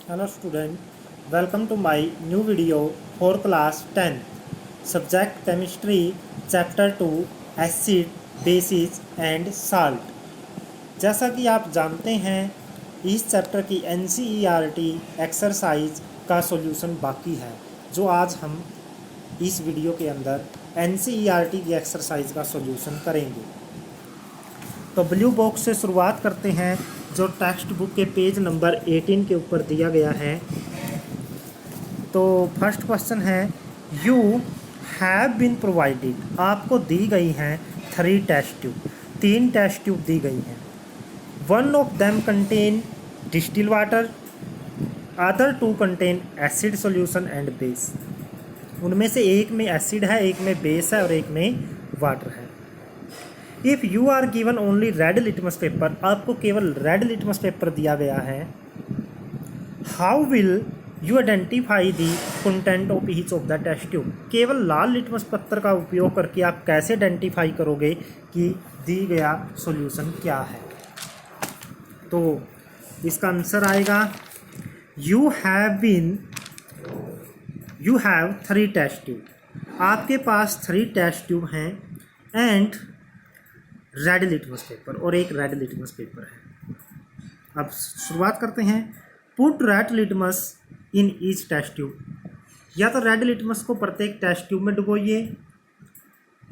Hello student, welcome to my new video for class 10. Subject Chemistry, Chapter 2, Acid, Bases and Salt. जैसा कि आप जानते हैं इस चैप्टर की NCERT एक्सरसाइज का सॉल्यूशन बाकी है, जो आज हम इस वीडियो के अंदर NCERT की एक्सरसाइज का सॉल्यूशन करेंगे। तो ब्लू बॉक्स से शुरुआत करते हैं, जो टेक्स्ट बुक के पेज नंबर 18 के ऊपर दिया गया है। तो फर्स्ट क्वेश्चन है, यू हैव बीन प्रोवाइडेड, आपको दी गई हैं 3 टेस्ट ट्यूब, 3 टेस्ट ट्यूब दी गई हैं। One of them contain distil water, other 2 contain acid solution and base. उनमें से एक में एसिड है, एक में बेस है और एक में वाटर है। If you are given only red litmus paper, आपको केवल रेड लिटमस पेपर दिया गया है। How will you identify the content of each of the test tube, केवल लाल लिटमस पत्थर का उपयोग करके आप कैसे आइडेंटिफाई करोगे कि दी गया सॉल्यूशन क्या है। तो इसका आंसर आएगा, यू हैव 3 टेस्ट ट्यूब, आपके पास 3 टेस्ट ट्यूब हैं एंड रेड लिटमस पेपर, और एक रेड लिटमस पेपर है। अब शुरुआत करते हैं। Put red litmus in each test tube, या तो रेड लिटमस को प्रत्येक टेस्ट ट्यूब में डुबोइए,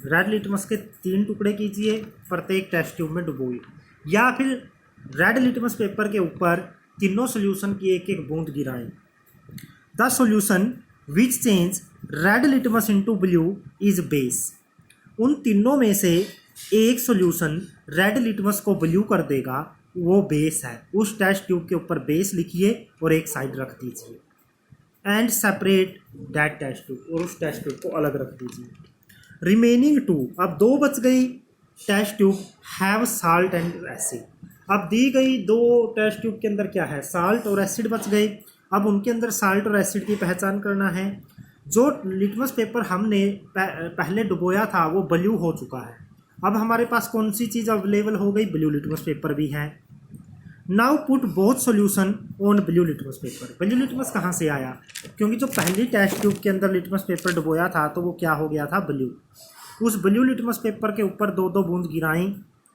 रेड लिटमस के 3 टुकड़े कीजिए, प्रत्येक टेस्ट ट्यूब में डुबोइए, या फिर रेड लिटमस पेपर के ऊपर तीनों सोल्यूशन की एक एक बूंद गिराएं। The solution which change red litmus into blue is base, उन तीनों में से एक सॉल्यूशन रेड लिटमस को ब्लू कर देगा, वो बेस है। उस टेस्ट ट्यूब के ऊपर बेस लिखिए और एक साइड रख दीजिए। And separate that test tube, और उस टेस्ट ट्यूब को अलग रख दीजिए। रिमेनिंग 2, अब 2 बच गई test tube, have salt and acid. अब दी गई 2 टेस्ट ट्यूब के अंदर क्या है, साल्ट और एसिड बच गए। अब उनके अंदर साल्ट और एसिड की पहचान करना है। जो लिटमस पेपर हमने पहले डुबोया था वो ब्लू हो चुका है। अब हमारे पास कौन सी चीज़ अवेलेबल हो गई, ब्लू लिटमस पेपर भी है। Now put both solution on blue litmus paper. Blue litmus कहाँ से आया, क्योंकि जो पहली टेस्ट ट्यूब के अंदर लिटमस पेपर डुबोया था तो वो क्या हो गया था, ब्लू। उस ब्लू लिटमस पेपर के ऊपर 2-2 बूंद गिराएं।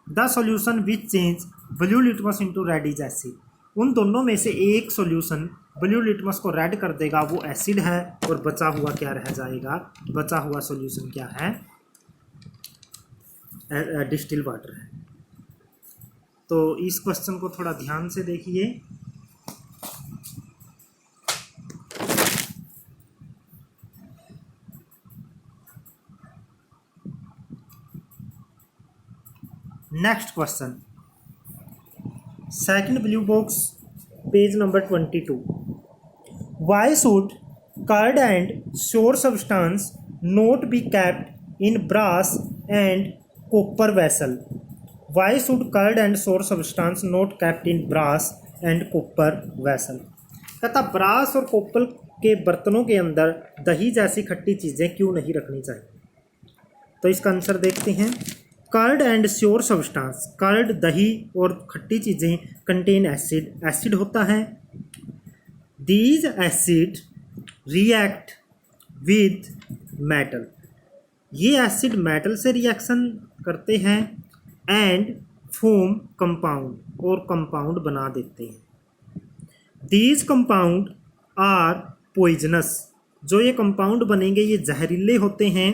The solution which change blue litmus into red is acid, उन दोनों में से एक सॉल्यूशन ब्लू लिटमस को रेड कर देगा, वो एसिड है, और बचा हुआ क्या रह जाएगा, बचा हुआ सॉल्यूशन क्या है, डिस्टिल वाटर है। तो इस क्वेश्चन को थोड़ा ध्यान से देखिए। Next question, second blue box, page number 22। Why should curd and sour substance not be kept in brass and copper vessel. Why should curd and sour substance not kept in brass and copper vessel. कहता brass और copper के बर्तनों के अंदर दही जैसी खट्टी चीज़ें क्यों नहीं रखनी चाहिए। तो इसका आंसर देखते हैं। Curd and sour substance, curd दही और खट्टी चीज़ें, कंटेन एसिड, एसिड होता है। These acid react with metal, ये एसिड मेटल से रिएक्शन करते हैं। एंड फॉर्म कंपाउंड, और कंपाउंड बना देते हैं। दीज कंपाउंड आर पॉइजनस, जो ये कंपाउंड बनेंगे ये जहरीले होते हैं।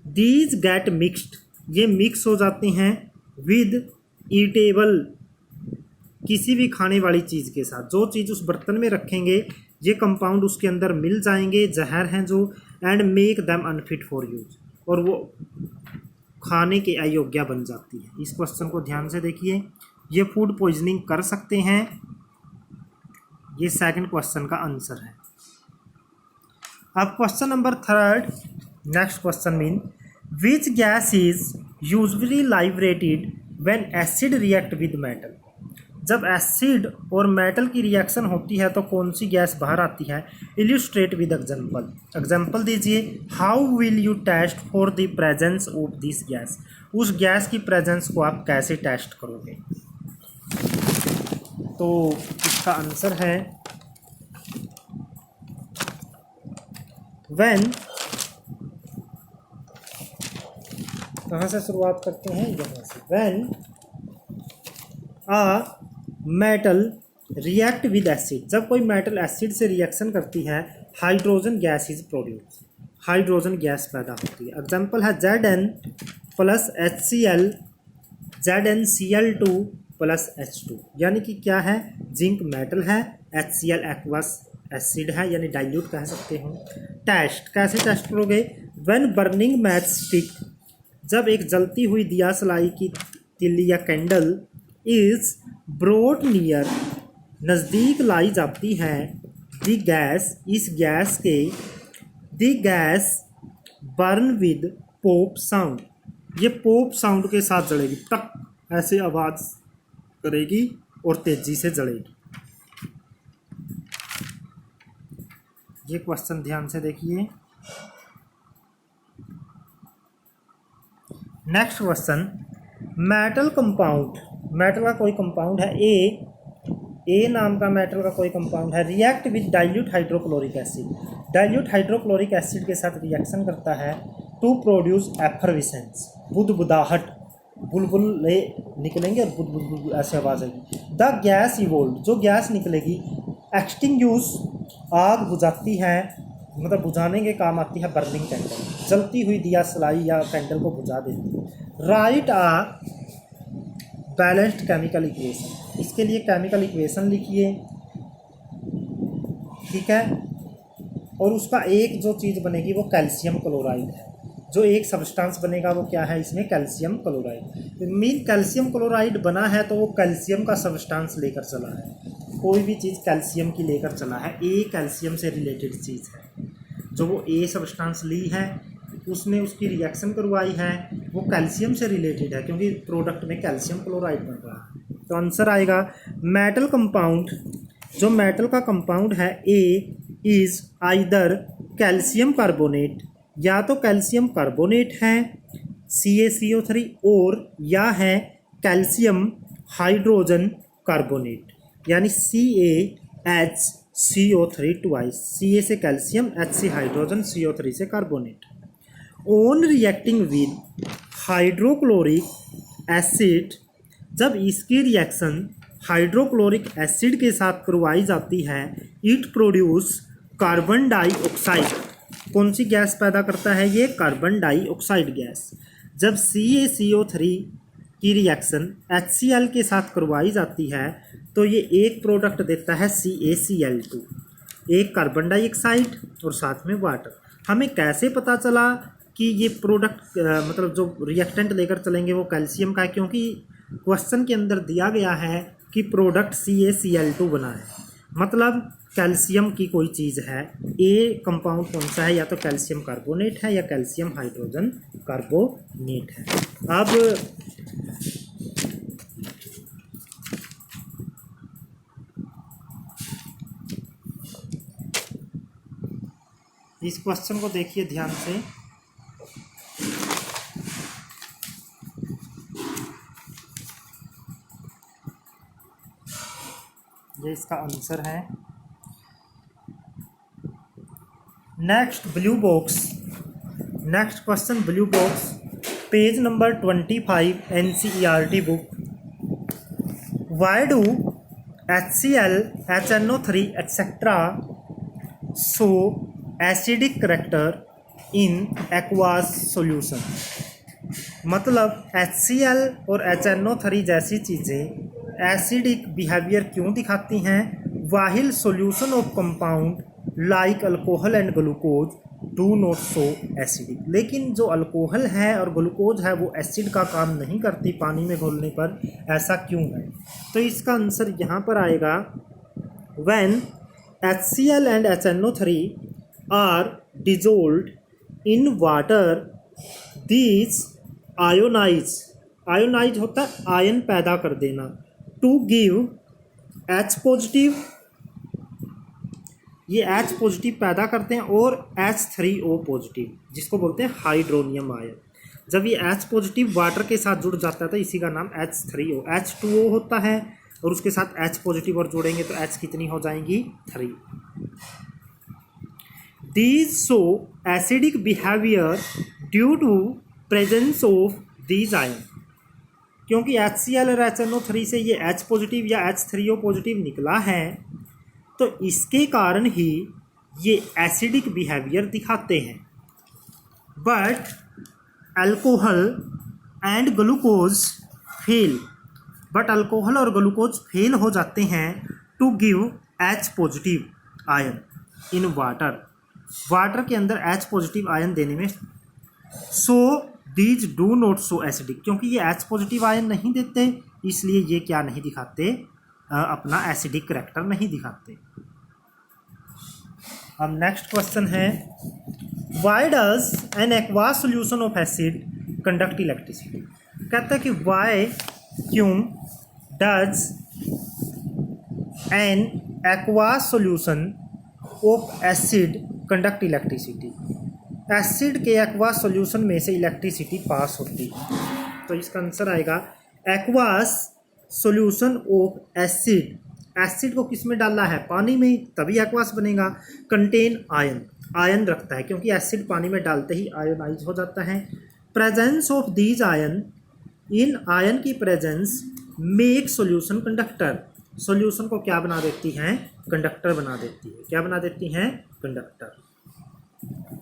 दीज गेट मिक्सड, ये मिक्स हो जाते हैं विद ईटेबल, किसी भी खाने वाली चीज़ के साथ। जो चीज़ उस बर्तन में रखेंगे ये कंपाउंड उसके अंदर मिल जाएंगे, जहर हैं जो। And make them unfit for use, और वो खाने के अयोग्य बन जाती है। इस क्वेश्चन को ध्यान से देखिए, ये फूड पॉइजनिंग कर सकते हैं। ये सेकंड क्वेश्चन का आंसर है। अब question number 3, next question mean, which gas is usually liberated when acid react with metal. जब एसिड और मेटल की रिएक्शन होती है तो कौन सी गैस बाहर आती है। इल्यूस्ट्रेट विद एग्जाम्पल, एग्जाम्पल दीजिए। How will you test for the presence of this gas, उस गैस की प्रेजेंस को आप कैसे टेस्ट करोगे। तो इसका आंसर है, व्हेन, कहाँ से शुरुआत करते हैं, यहाँ से। When a metal react with acid, जब कोई मेटल एसिड से रिएक्शन करती है, hydrogen gas is produce, hydrogen gas पैदा होती है। एग्जाम्पल है Zn plus HCl, ZnCl2 plus H2, यानी कि क्या है, जिंक मेटल है, HCl एक्वस एसिड है, यानी डाइल्यूट कह सकते हो। टेस्ट कैसे टेस्ट करोगे, व्हेन बर्निंग मैच स्टिक, जब एक जलती हुई दिया सलाई की तिल्ली या कैंडल इज ब्रोट नियर, नज़दीक लाई जाती है, द गैस, इस गैस के, the gas burn with pop sound, ये पॉप साउंड के साथ जलेगी, टक ऐसे आवाज़ करेगी और तेजी से जलेगी। ये क्वेश्चन ध्यान से देखिए। Next question, metal compound, metal का कोई कंपाउंड है, ए नाम का मेटल का कोई कंपाउंड है, react with dilute hydrochloric acid, dilute hydrochloric acid के साथ रिएक्शन करता है टू प्रोड्यूस एफरविसेंस, बुदबुदाहट, बुलबुले निकलेंगे और बुदबुद ऐसे आवाज़ आएगी। द गैस इवोल्व, जो गैस निकलेगी, एक्सटिंग्यूश, आग बुझाती है, मतलब बुझाने के काम आती है, बर्निंग कैंडल, जलती हुई दिया सलाई या कैंडल को बुझा देती है। राइट आ बैलेंस्ड केमिकल इक्वेशन, इसके लिए केमिकल इक्वेशन लिखिए, ठीक है। और उसका एक जो चीज़ बनेगी वो कैल्शियम क्लोराइड है, जो एक सब्सटेंस बनेगा वो क्या है, इसमें calcium chloride. Mean calcium chloride बना है तो वो कैल्शियम का सब्सटेंस लेकर चला है, कोई भी चीज़ कैल्शियम की लेकर चला है, ए कैल्शियम से रिलेटेड चीज़ है, जो वो ए सब्सटेंस ली है, उसने उसकी रिएक्शन करवाई है, वो कैल्शियम से रिलेटेड है, क्योंकि प्रोडक्ट में कैल्शियम क्लोराइड बन रहा है। तो आंसर आएगा मेटल कंपाउंड, जो मेटल का कंपाउंड है, A is either calcium carbonate, या तो कैल्शियम कार्बोनेट है CaCO3, और या है कैल्शियम हाइड्रोजन कार्बोनेट, यानी CaHCO3 ट्वाइस, Ca से कैल्शियम, H से हाइड्रोजन, CO3 से carbonate. On reacting with hydrochloric acid, जब इसकी रिएक्शन हाइड्रोक्लोरिक एसिड के साथ करवाई जाती है, इट प्रोड्यूस कार्बन डाइऑक्साइड, कौन सी गैस पैदा करता है ये, कार्बन डाइऑक्साइड गैस। जब CaCO3 की रिएक्शन HCl के साथ करवाई जाती है तो ये एक प्रोडक्ट देता है CaCl2, एक कार्बन डाइऑक्साइड और साथ में वाटर। हमें कैसे पता चला कि ये प्रोडक्ट मतलब जो रिएक्टेंट लेकर चलेंगे वो कैल्शियम का है, क्योंकि क्वेश्चन के अंदर दिया गया है कि प्रोडक्ट CaCl2 बना है, मतलब कैल्शियम की कोई चीज़ है। ए कंपाउंड कौन सा है, या तो कैल्शियम कार्बोनेट है या कैल्शियम हाइड्रोजन कार्बोनेट है। अब इस क्वेश्चन को देखिए ध्यान से, ये इसका आंसर है। Next blue box, next question blue box, page number 25 NCERT book. Why do HCl, HNO3 etcetera show acidic character in aqueous solution, मतलब HCl और HNO3 जैसी चीज़ें एसिडिक बिहेवियर क्यों दिखाती हैं, while solution of compound like alcohol and glucose do not show acidic, लेकिन जो alcohol है और ग्लूकोज है वो एसिड का काम नहीं करती पानी में घोलने पर, ऐसा क्यों है। तो इसका आंसर यहाँ पर आएगा, when HCl and HNO3 are dissolved in water these ionize, ionize होता है आयन पैदा कर देना, टू गिव H पॉजिटिव, ये H पॉजिटिव पैदा करते हैं, और H3O पॉजिटिव जिसको बोलते हैं हाइड्रोनियम आयन। जब ये H पॉजिटिव वाटर के साथ जुड़ जाता है तो इसी का नाम H3O, H2O होता है, और उसके साथ H पॉजिटिव और जोड़ेंगे तो H कितनी हो जाएंगी, 3। these show acidic behavior due to presence of these ion। क्योंकि HCl और HNO3 से ये H पॉजिटिव या H3O पॉजिटिव निकला है तो इसके कारण ही ये एसिडिक बिहेवियर दिखाते हैं। But alcohol and glucose fail, but alcohol और ग्लूकोज फेल हो जाते हैं to give H positive ion in water, water के अंदर H पॉजिटिव आयन देने में। So these do not show acidic, क्योंकि ये H पॉजिटिव आयन नहीं देते इसलिए ये क्या नहीं दिखाते, अपना एसिडिक करैक्टर नहीं दिखाते। अब नेक्स्ट क्वेश्चन है why does N aqua solution of acid conduct electricity. कहता है कि वाई क्यों does N aqua solution of acid conduct electricity. Acid के एक्वा सॉल्यूशन में से इलेक्ट्रिसिटी पास होती है, तो इसका आंसर आएगा aqueous solution of acid. Acid को किस में डाला है, पानी में, तभी एक्वास बनेगा। कंटेन आयन, आयन रखता है क्योंकि एसिड पानी में डालते ही आयोनाइज हो जाता है। प्रेजेंस ऑफ दीज आयन, इन आयन की presence make solution conductor, solution को क्या बना देती हैं, कंडक्टर बना देती है। क्या बना देती हैं, कंडक्टर।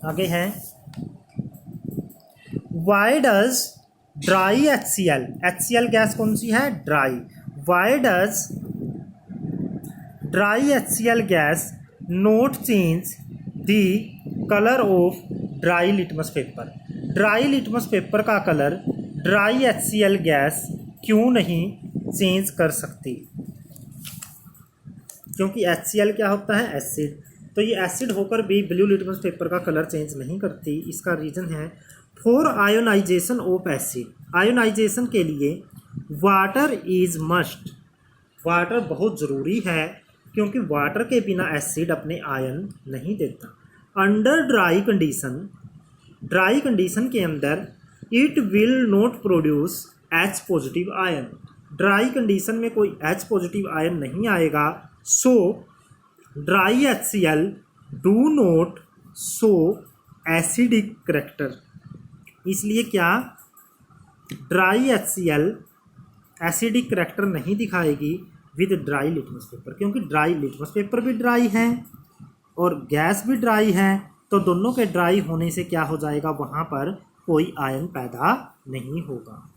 आगे है why does dry HCl, HCl gas कौन सी है, dry. Why does dry HCl gas note change the colour of dry litmus paper. Dry litmus paper का कलर ड्राई HCl गैस क्यों नहीं चेंज कर सकती, क्योंकि HCl क्या होता है, एसिड। तो ये एसिड होकर भी ब्लू लिटमस पेपर का कलर चेंज नहीं करती। इसका रीज़न है for ionization of acid. Ionization के लिए वाटर इज़ मस्ट, वाटर बहुत ज़रूरी है क्योंकि वाटर के बिना एसिड अपने आयन नहीं देता। Under dry condition, dry condition के अंदर it will not produce H positive ion. Dry condition में कोई H पॉजिटिव आयन नहीं आएगा। सो dry HCl do not show acidic character. इसलिए क्या ड्राई HCl एसिडिक करैक्टर नहीं दिखाएगी विद ड्राई लिटमस पेपर, क्योंकि ड्राई लिटमस पेपर भी ड्राई है और गैस भी ड्राई है, तो दोनों के ड्राई होने से क्या हो जाएगा, वहाँ पर कोई आयन पैदा नहीं होगा।